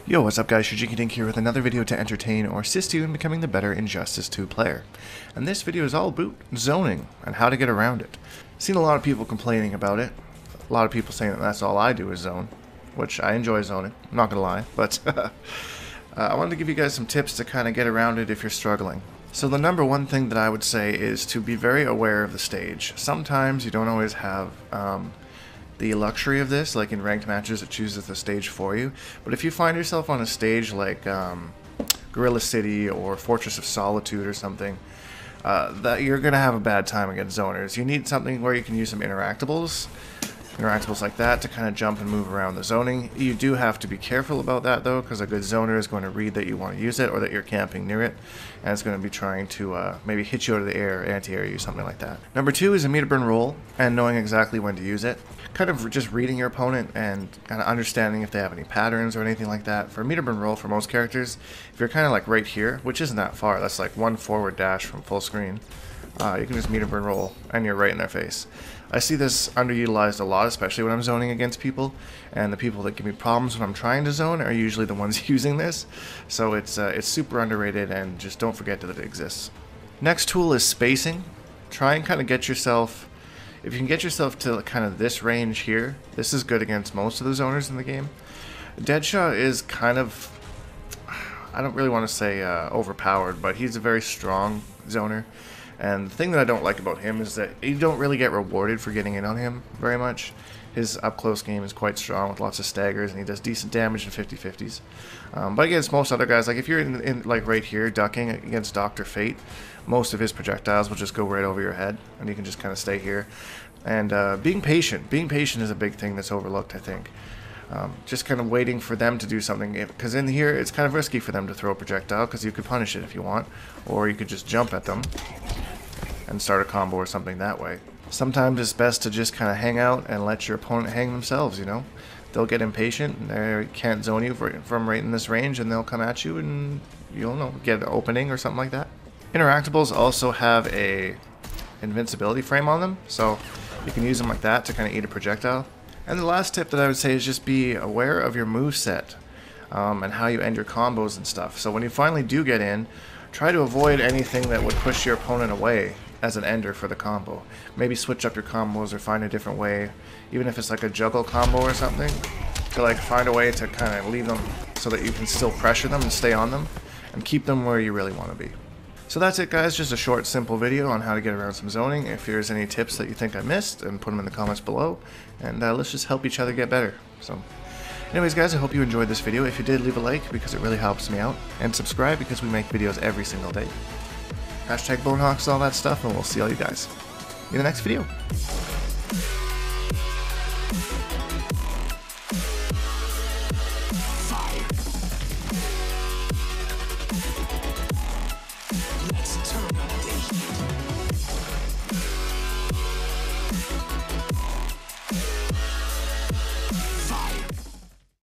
Yo, what's up guys, Shujinkydink here with another video to entertain or assist you in becoming the better Injustice 2 player. And this video is all about zoning and how to get around it. Seen a lot of people complaining about it. A lot of people saying that that's all I do is zone, which I enjoy zoning, I'm not gonna lie, but I wanted to give you guys some tips to kind of get around it if you're struggling. So the number one thing that I would say is to be very aware of the stage. Sometimes you don't always have the luxury of this, like in ranked matches it chooses the stage for you, but if you find yourself on a stage like Gorilla City or Fortress of Solitude or something, that you're gonna have a bad time against zoners. You need something where you can use some interactables like that to kind of jump and move around the zoning. You do have to be careful about that though, because a good zoner is going to read that you want to use it or that you're camping near it, and it's going to be trying to maybe hit you out of the air, anti-air you, something like that. Number two is a meter burn roll and knowing exactly when to use it. Kind of just reading your opponent and kind of understanding if they have any patterns or anything like that. For meter burn roll, for most characters, if you're kind of like right here, which isn't that far, that's like one forward dash from full screen, you can just meter burn roll and you're right in their face. I see this underutilized a lot, especially when I'm zoning against people, and the people that give me problems when I'm trying to zone are usually the ones using this. So it's super underrated, and just don't forget that it exists. Next tool is spacing. Try and kind of get yourself, if you can get yourself to kind of this range here, this is good against most of the zoners in the game. Deadshot is kind of, I don't really want to say overpowered, but he's a very strong zoner. And the thing that I don't like about him is that you don't really get rewarded for getting in on him very much. His up-close game is quite strong with lots of staggers, and he does decent damage in 50-50s. But against most other guys, like if you're in like right here ducking against Dr. Fate, most of his projectiles will just go right over your head, and you can just kind of stay here. And being patient is a big thing that's overlooked, I think. Just kind of waiting for them to do something, because in here it's kind of risky for them to throw a projectile, because you could punish it if you want, or you could just jump at them and start a combo or something that way. Sometimes it's best to just kind of hang out and let your opponent hang themselves, you know. They'll get impatient, and they can't zone you from right in this range, and they'll come at you and you'll get an opening or something like that. Interactables also have a invincibility frame on them, so you can use them like that to kind of eat a projectile. And the last tip that I would say is just be aware of your moveset and how you end your combos and stuff. So when you finally do get in, try to avoid anything that would push your opponent away as an ender for the combo. Maybe switch up your combos or find a different way, even if it's like a juggle combo or something, to like find a way to kind of leave them so that you can still pressure them and stay on them and keep them where you really want to be. So that's it guys, just a short simple video on how to get around some zoning. If there's any tips that you think I missed, then put them in the comments below, and let's just help each other get better. So anyways guys, I hope you enjoyed this video. If you did, leave a like because it really helps me out, and subscribe because we make videos every single day. Hashtag Bonehawks, all that stuff, and we'll see all you guys in the next video.